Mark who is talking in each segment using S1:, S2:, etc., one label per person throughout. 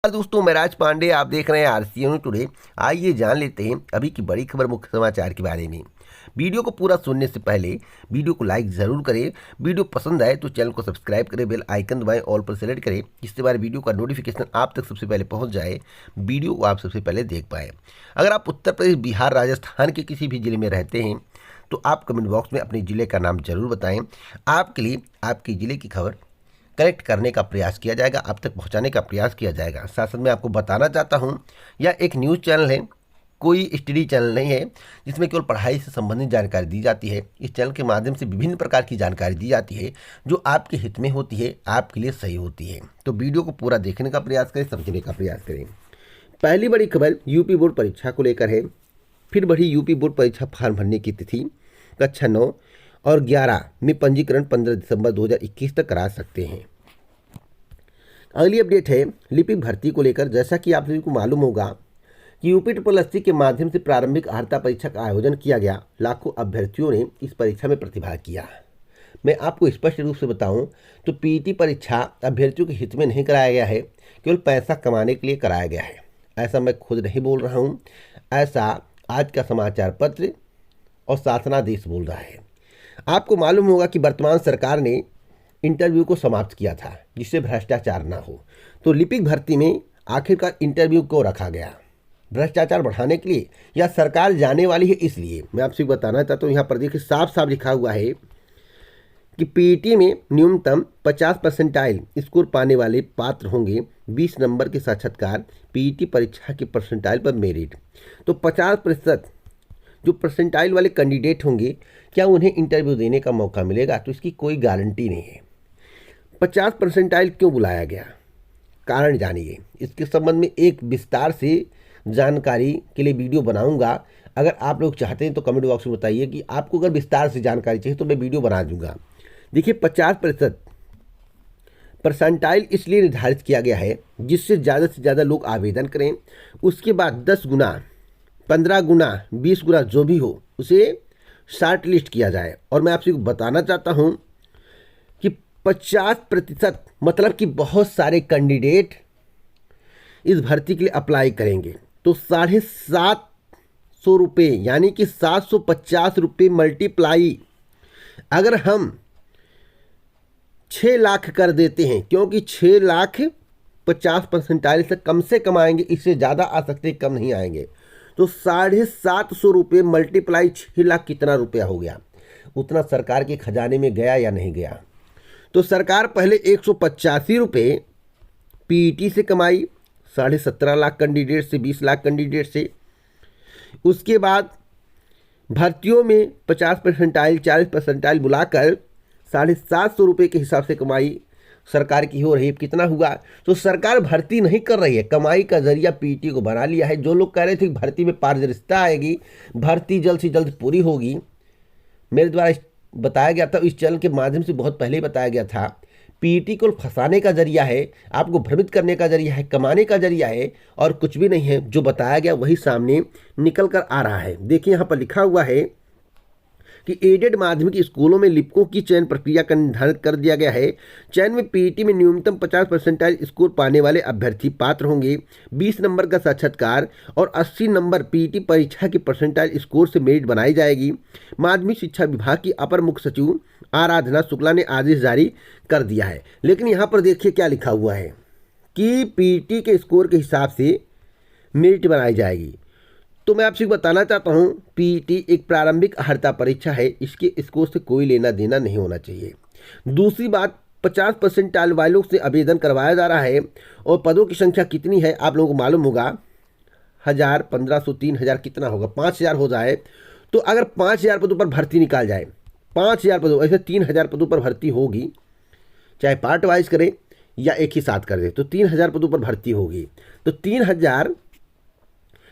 S1: दोस्तों, मैं राज पांडे, आप देख रहे हैं आरसीएन न्यूज़ टुडे। आइए जान लेते हैं अभी की बड़ी खबर, मुख्य समाचार के बारे में। वीडियो को पूरा सुनने से पहले वीडियो को लाइक जरूर करें। वीडियो पसंद आए तो चैनल को सब्सक्राइब करें, बेल आइकन दबाएं, ऑल पर सेलेक्ट करें, जिससे हमारे वीडियो का नोटिफिकेशन आप तक सबसे पहले पहुंच जाए, वीडियो को आप सबसे पहले देख पाए। अगर आप उत्तर प्रदेश, बिहार, राजस्थान के किसी भी जिले में रहते हैं तो आप कमेंट बॉक्स में अपने ज़िले का नाम जरूर बताएं। आपके लिए आपके ज़िले की खबर कलेक्ट करने का प्रयास किया जाएगा, आप तक पहुंचाने का प्रयास किया जाएगा। साथ साथ मैं आपको बताना चाहता हूं, यह एक न्यूज़ चैनल है, कोई स्टडी चैनल नहीं है जिसमें केवल पढ़ाई से संबंधित जानकारी दी जाती है। इस चैनल के माध्यम से विभिन्न प्रकार की जानकारी दी जाती है जो आपके हित में होती है, आपके लिए सही होती है। तो वीडियो को पूरा देखने का प्रयास करें, समझने का प्रयास करें। पहली बड़ी खबर यूपी बोर्ड परीक्षा को लेकर है। फिर बढ़ी यूपी बोर्ड परीक्षा फॉर्म भरने की तिथि। कक्षा 9 और 11 में पंजीकरण 15 दिसंबर 2021 तक करा सकते हैं। अगली अपडेट है लिपिक भर्ती को लेकर। जैसा कि आप सभी को मालूम होगा कि यूपी के माध्यम से प्रारंभिक अर्हता परीक्षा का आयोजन किया गया। लाखों अभ्यर्थियों ने इस परीक्षा में प्रतिभाग किया। मैं आपको स्पष्ट रूप से बताऊं तो पीटी परीक्षा अभ्यर्थियों के हित में नहीं कराया गया है, केवल पैसा कमाने के लिए कराया गया है। ऐसा मैं खुद नहीं बोल रहा हूं, ऐसा आज का समाचार पत्र और शासनादेश बोल रहा है। आपको मालूम होगा कि वर्तमान सरकार ने इंटरव्यू को समाप्त किया था जिससे भ्रष्टाचार ना हो। तो लिपिक भर्ती में आखिरकार इंटरव्यू को रखा गया, भ्रष्टाचार बढ़ाने के लिए या सरकार जाने वाली है इसलिए। मैं आपसे बताना चाहता हूँ, यहाँ पर देखिए साफ साफ लिखा हुआ है कि पीटी में न्यूनतम 50 परसेंटाइल स्कोर पाने वाले पात्र होंगे। 20 नंबर के साक्षात्कार पीटी परीक्षा के परसेंटाइल पर मेरिट। तो 50% जो परसेंटाइल वाले कैंडिडेट होंगे, क्या उन्हें इंटरव्यू देने का मौका मिलेगा? तो इसकी कोई गारंटी नहीं है। 50 परसेंटाइल क्यों बुलाया गया, कारण जानिए। इसके संबंध में एक विस्तार से जानकारी के लिए वीडियो बनाऊंगा। अगर आप लोग चाहते हैं तो कमेंट बॉक्स में बताइए कि आपको अगर विस्तार से जानकारी चाहिए तो मैं वीडियो बना दूंगा। देखिए 50% परसेंटाइल इसलिए निर्धारित किया गया है जिससे ज़्यादा से ज़्यादा लोग आवेदन करें। उसके बाद 10 गुना, 15 गुना, 20 गुना जो भी हो उसे शॉर्ट लिस्ट किया जाए। और मैं आपसे बताना चाहता हूं कि 50% मतलब कि बहुत सारे कैंडिडेट इस भर्ती के लिए अप्लाई करेंगे। तो 750 रुपये यानी कि 750 रुपये मल्टीप्लाई अगर हम 6 लाख कर देते हैं, क्योंकि 6 लाख 50 परसेंटाइल से कम से कम आएंगे, इससे ज़्यादा आ सकते कम नहीं आएंगे। तो 750 रुपये मल्टीप्लाई 6 लाख कितना रुपया हो गया? उतना सरकार के खजाने में गया या नहीं गया? तो सरकार पहले 185 रुपये पीटी से कमाई, 17.5 लाख कैंडिडेट से, 20 लाख कैंडिडेट से। उसके बाद भर्तियों में 50 परसेंटाइल, 40 परसेंटाइल बुलाकर 750 रुपये के हिसाब से कमाई सरकार की हो रही है। कितना हुआ? तो सरकार भर्ती नहीं कर रही है, कमाई का जरिया पीटी को बना लिया है। जो लोग कह रहे थे कि भर्ती में पारदर्शिता आएगी, भर्ती जल्द से जल्द पूरी होगी, मेरे द्वारा बताया गया था, इस चैनल के माध्यम से बहुत पहले ही बताया गया था। पीटी को फंसाने का जरिया है, आपको भ्रमित करने का जरिया है, कमाने का जरिया है और कुछ भी नहीं है। जो बताया गया वही सामने निकल कर आ रहा है। देखिए यहाँ पर लिखा हुआ है कि एडेड माध्यमिक स्कूलों में लिपिकों की चयन प्रक्रिया का निर्धारित कर दिया गया है। चयन में पीटी में न्यूनतम 50 परसेंटाइल स्कोर पाने वाले अभ्यर्थी पात्र होंगे। 20 नंबर का साक्षात्कार और 80 नंबर पीटी परीक्षा के परसेंटाइल स्कोर से मेरिट बनाई जाएगी। माध्यमिक शिक्षा विभाग की अपर मुख्य सचिव आराधना शुक्ला ने आदेश जारी कर दिया है। लेकिन यहाँ पर देखिए क्या लिखा हुआ है कि पीटी के स्कोर के हिसाब से मेरिट बनाई जाएगी। तो मैं आपसे बताना चाहता हूं, पीटी एक प्रारंभिक अर्हता परीक्षा है, इसके स्कोर से कोई लेना देना नहीं होना चाहिए। दूसरी बात, 50 परसेंटाइल वालों से आवेदन करवाया जा रहा है और पदों की संख्या कितनी है आप लोगों को मालूम होगा। 1000, 1500, 3000 कितना होगा? 5000 हो जाए तो अगर 5000 पदों पर भर्ती निकाल जाए, 5000 पदों, ऐसे 3000 पदों पर भर्ती होगी, चाहे पार्ट वाइज करें या एक ही साथ कर दे तो 3000 पदों पर भर्ती होगी। तो 3000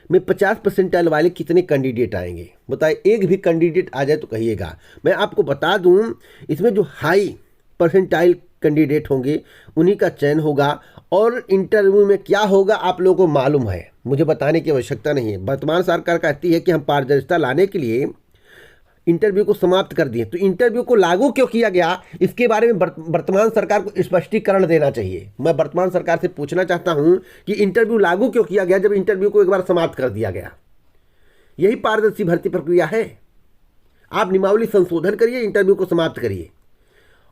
S1: में 50 परसेंटाइल वाले कितने कैंडिडेट आएंगे बताइए? एक भी कैंडिडेट आ जाए तो कहिएगा। मैं आपको बता दूं, इसमें जो हाई परसेंटाइल कैंडिडेट होंगे उन्हीं का चयन होगा। और इंटरव्यू में क्या होगा आप लोगों को मालूम है, मुझे बताने की आवश्यकता नहीं है। वर्तमान सरकार कहती है कि हम पारदर्शिता लाने के लिए इंटरव्यू को समाप्त कर दिए, तो इंटरव्यू को लागू क्यों किया गया, इसके बारे में वर्तमान सरकार को स्पष्टीकरण देना चाहिए। मैं वर्तमान सरकार से पूछना चाहता हूं कि इंटरव्यू लागू क्यों किया गया जब इंटरव्यू को एक बार समाप्त कर दिया गया। यही पारदर्शी भर्ती प्रक्रिया है। आप नियमावली संशोधन करिए, इंटरव्यू को समाप्त करिए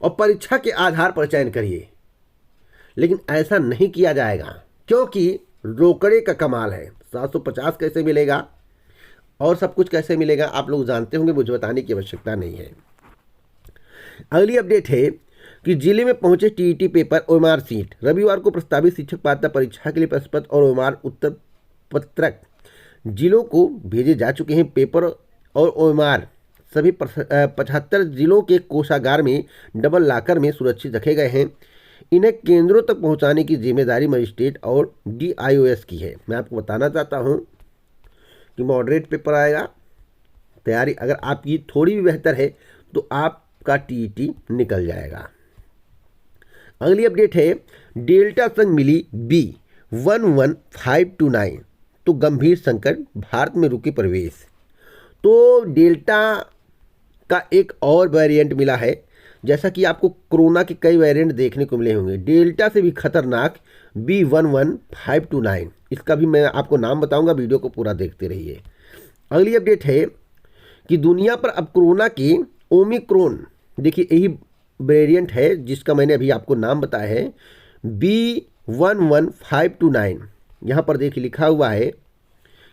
S1: और परीक्षा के आधार पर चयन करिए, लेकिन ऐसा नहीं किया जाएगा क्योंकि रोकड़े का कमाल है। 750 कैसे मिलेगा और सब कुछ कैसे मिलेगा आप लोग जानते होंगे, मुझे बताने की आवश्यकता नहीं है। अगली अपडेट है कि जिले में पहुंचे टीईटी पेपर ओएमआर सीट। रविवार को प्रस्तावित शिक्षक पात्रता परीक्षा के लिए प्रश्न पत्र और ओएमआर उत्तर पत्रक जिलों को भेजे जा चुके हैं। पेपर और ओएमआर सभी 75 जिलों के कोषागार में डबल लॉकर में सुरक्षित रखे गए हैं। इन्हें केंद्रों तक पहुंचाने की जिम्मेदारी मजिस्ट्रेट और DIOS की है। मैं आपको बताना चाहता हूं कि मॉडरेट पेपर आएगा। तैयारी अगर आपकी थोड़ी भी बेहतर है तो आपका TET निकल जाएगा। अगली अपडेट है डेल्टा संग मिली B11529 तो गंभीर संकट, भारत में रुके प्रवेश। तो डेल्टा का एक और वेरिएंट मिला है। जैसा कि आपको कोरोना के कई वेरिएंट देखने को मिले होंगे, डेल्टा से भी खतरनाक B11529, इसका भी मैं आपको नाम बताऊंगा, वीडियो को पूरा देखते रहिए। अगली अपडेट है कि दुनिया पर अब कोरोना के ओमिक्रॉन, देखिए यही वेरिएंट है जिसका मैंने अभी आपको नाम बताया है B11529। यहाँ पर देखिए लिखा हुआ है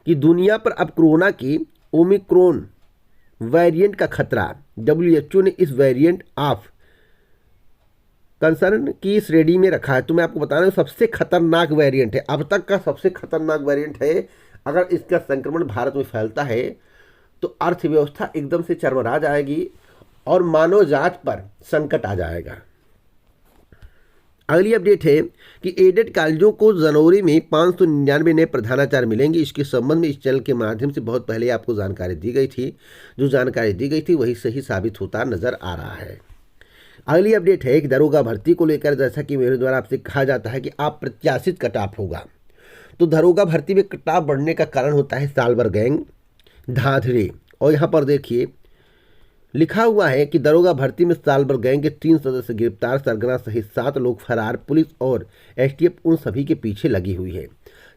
S1: कि दुनिया पर अब कोरोना की ओमिक्रॉन वेरिएंट का खतरा। WHO ने इस वेरिएंट ऑफ कंसर्न की श्रेणी में रखा है। तो मैं आपको बता रहा हूँ सबसे खतरनाक वेरिएंट है, अब तक का सबसे खतरनाक वेरिएंट है। अगर इसका संक्रमण भारत में फैलता है तो अर्थव्यवस्था एकदम से चरमरा जाएगी और मानव जात पर संकट आ जाएगा। अगली अपडेट है कि एडेड कॉलेजों को जनवरी में 599 नए प्रधानाचार्य मिलेंगे। इसके संबंध में इस चैनल के माध्यम से बहुत पहले आपको जानकारी दी गई थी। जो जानकारी दी गई थी वही सही साबित होता नजर आ रहा है। अगली अपडेट है कि दरोगा भर्ती को लेकर, जैसा कि मेरे द्वारा आपसे कहा जाता है कि आप प्रत्याशित कट ऑफ होगा, तो दरोगा भर्ती में कट ऑफ बढ़ने का कारण होता है सालभर गैंग, धांधली। और यहाँ पर देखिए लिखा हुआ है कि दरोगा भर्ती में सालभर गैंग के 3 सदस्य गिरफ्तार, सरगना सहित 7 लोग फरार। पुलिस और STF उन सभी के पीछे लगी हुई है।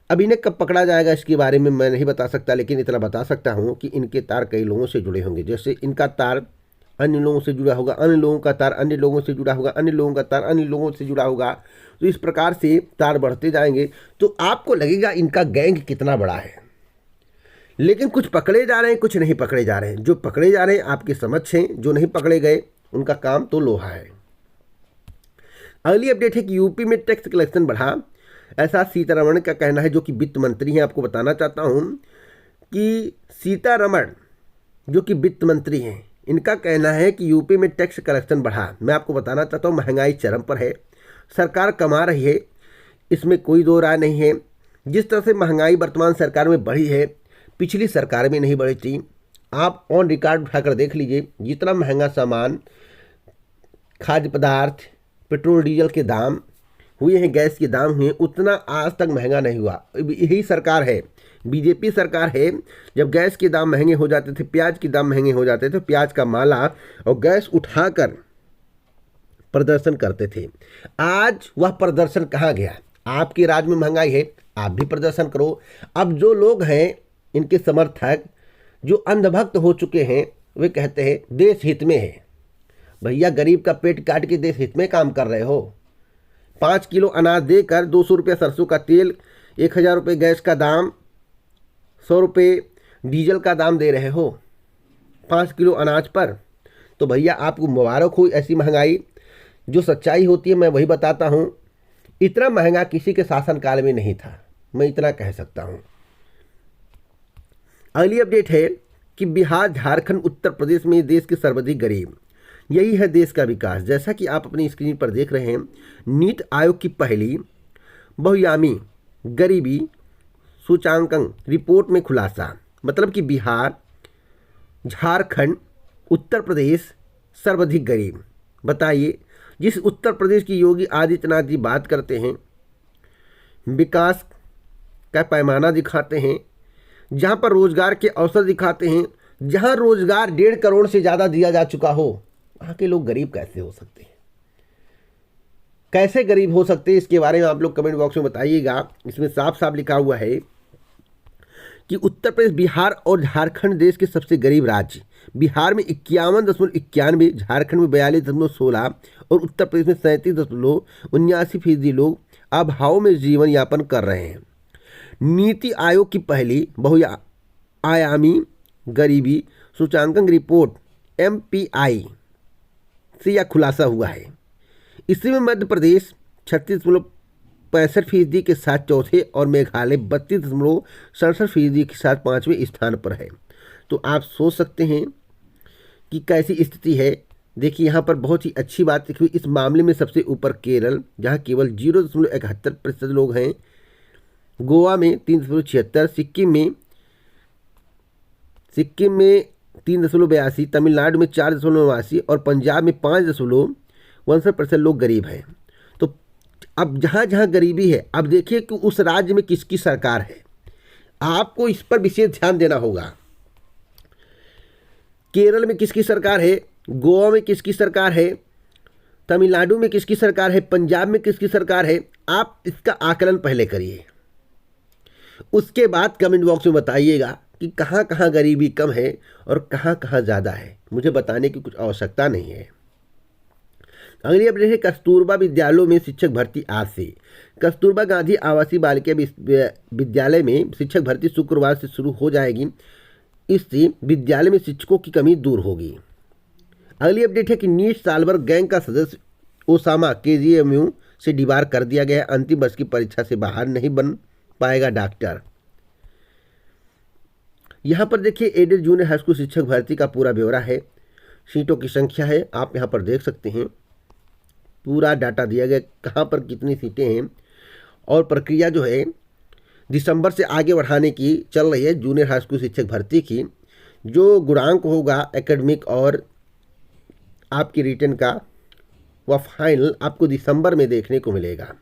S1: अब इन्हें कब पकड़ा जाएगा इसके बारे में मैं नहीं बता सकता, लेकिन इतना बता सकता हूं कि इनके तार कई लोगों से जुड़े होंगे। जैसे इनका तार अन्य लोगों से जुड़ा होगा, अन्य लोगों का तार अन्य लोगों से जुड़ा होगा, अन्य लोगों का तार अन्य लोगों से जुड़ा होगा। तो इस प्रकार से तार बढ़ते जाएंगे तो आपको लगेगा इनका गैंग कितना बड़ा है। लेकिन कुछ पकड़े जा रहे हैं, कुछ नहीं पकड़े जा रहे हैं। जो पकड़े जा रहे हैं आपके समक्ष हैं, जो नहीं पकड़े गए उनका काम तो लोहा है। अगली अपडेट है कि यूपी में टैक्स कलेक्शन बढ़ा, ऐसा सीतारमण का कहना है, जो कि वित्त मंत्री हैं। आपको बताना चाहता हूं कि सीतारमण जो कि वित्त मंत्री हैं, इनका कहना है कि यूपी में टैक्स कलेक्शन बढ़ा। मैं आपको बताना चाहता हूं महंगाई चरम पर है, सरकार कमा रही है, इसमें कोई दो राय नहीं है। जिस तरह से महंगाई वर्तमान सरकार में बढ़ी है, पिछली सरकार में नहीं बढ़ी थी। आप ऑन रिकॉर्ड उठाकर देख लीजिए, जितना महंगा सामान, खाद्य पदार्थ, पेट्रोल डीजल के दाम हुए हैं, गैस के दाम हुए, उतना आज तक महंगा नहीं हुआ। यही सरकार है, बीजेपी सरकार है। जब गैस के दाम महंगे हो जाते थे, प्याज के दाम महंगे हो जाते थे, प्याज का माला और गैस उठाकर प्रदर्शन करते थे। आज वह प्रदर्शन कहाँ गया? आपके राज्य में महंगाई है, आप भी प्रदर्शन करो। अब जो लोग हैं इनके समर्थक, जो अंधभक्त हो चुके हैं, वे कहते हैं देश हित में है। भैया गरीब का पेट काट के देश हित में काम कर रहे हो। 5 किलो अनाज देकर 200 रुपये सरसों का तेल, 1000 रुपये गैस का दाम, 100 रुपये डीजल का दाम दे रहे हो 5 किलो अनाज पर। तो भैया आपको मुबारक हो ऐसी महंगाई। जो सच्चाई होती है मैं वही बताता हूँ। इतना महंगा किसी के शासनकाल में नहीं था, मैं इतना कह सकता हूँ। अगली अपडेट है कि बिहार, झारखंड, उत्तर प्रदेश में देश के सर्वाधिक गरीब, यही है देश का विकास। जैसा कि आप अपनी स्क्रीन पर देख रहे हैं, नीति आयोग की पहली बहुआयामी गरीबी सूचांकन रिपोर्ट में खुलासा, मतलब कि बिहार, झारखंड, उत्तर प्रदेश सर्वाधिक गरीब। बताइए, जिस उत्तर प्रदेश की योगी आदित्यनाथ जी बात करते हैं, विकास का पैमाना दिखाते हैं, जहाँ पर रोजगार के अवसर दिखाते हैं, जहां रोजगार 1.5 करोड़ से ज़्यादा दिया जा चुका हो, वहाँ के लोग गरीब कैसे हो सकते हैं? कैसे गरीब हो सकते हैं, इसके बारे में आप लोग कमेंट बॉक्स में बताइएगा। इसमें साफ साफ लिखा हुआ है कि उत्तर प्रदेश, बिहार और झारखंड देश के सबसे गरीब राज्य। बिहार में 51.91, झारखंड में 42.16 और उत्तर प्रदेश में 37.79% लोग अभाव में जीवन यापन कर रहे हैं। नीति आयोग की पहली बहुआयामी गरीबी सूचांकन रिपोर्ट MPI से यह खुलासा हुआ है। इसमें मध्य प्रदेश 36.65% के साथ चौथे और मेघालय 32.67% के साथ 5वें स्थान पर है। तो आप सोच सकते हैं कि कैसी स्थिति है। देखिए यहाँ पर बहुत ही अच्छी बात लिखी हुई, इस मामले में सबसे ऊपर केरल, जहाँ केवल 0.71% लोग हैं। गोवा में 3.76, सिक्किम में 3.82, तमिलनाडु में 4.89 और पंजाब में 5.61% लोग गरीब हैं। तो अब जहाँ जहाँ गरीबी है, अब देखिए कि उस राज्य में किसकी सरकार है, आपको इस पर विशेष ध्यान देना होगा। केरल में किसकी सरकार है, गोवा में किसकी सरकार है, तमिलनाडु में किसकी सरकार है, पंजाब में किसकी सरकार है, आप इसका आकलन पहले करिए। उसके बाद कमेंट बॉक्स में बताइएगा कि कहाँ कहाँ गरीबी कम है और कहाँ कहाँ ज़्यादा है। मुझे बताने की कुछ आवश्यकता नहीं है। अगली अपडेट है कस्तूरबा विद्यालयों में शिक्षक भर्ती आज से। कस्तूरबा गांधी आवासीय बालिका विद्यालय में शिक्षक भर्ती शुक्रवार से शुरू हो जाएगी। इससे विद्यालय में शिक्षकों की कमी दूर होगी। अगली अपडेट है कि नीट साल भर गैंग का सदस्य ओसामा KGMU से डिबार कर दिया गया है। अंतिम वर्ष की परीक्षा से बाहर नहीं बन पाएगा डॉक्टर। यहाँ पर देखिए एडेड जूनियर हाई स्कूल शिक्षक भर्ती का पूरा ब्यौरा है, सीटों की संख्या है, आप यहाँ पर देख सकते हैं। पूरा डाटा दिया गया कहाँ पर कितनी सीटें हैं और प्रक्रिया जो है दिसंबर से आगे बढ़ाने की चल रही है जूनियर हाई स्कूल शिक्षक भर्ती की। जो गुणांक होगा एकेडमिक और आपकी रिटन का, वह फाइनल आपको दिसंबर में देखने को मिलेगा।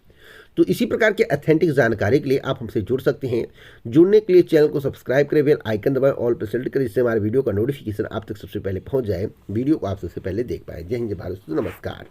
S1: तो इसी प्रकार के ऑथेंटिक जानकारी के लिए आप हमसे जुड़ सकते हैं। जुड़ने के लिए चैनल को सब्सक्राइब करें, बेल आइकन दबाएं, ऑल पर सेलेक्ट करें, जिससे हमारे वीडियो का नोटिफिकेशन आप तक सबसे पहले पहुंच जाए, वीडियो को आप सबसे पहले देख पाए। जय हिंद, जय भारत, नमस्कार।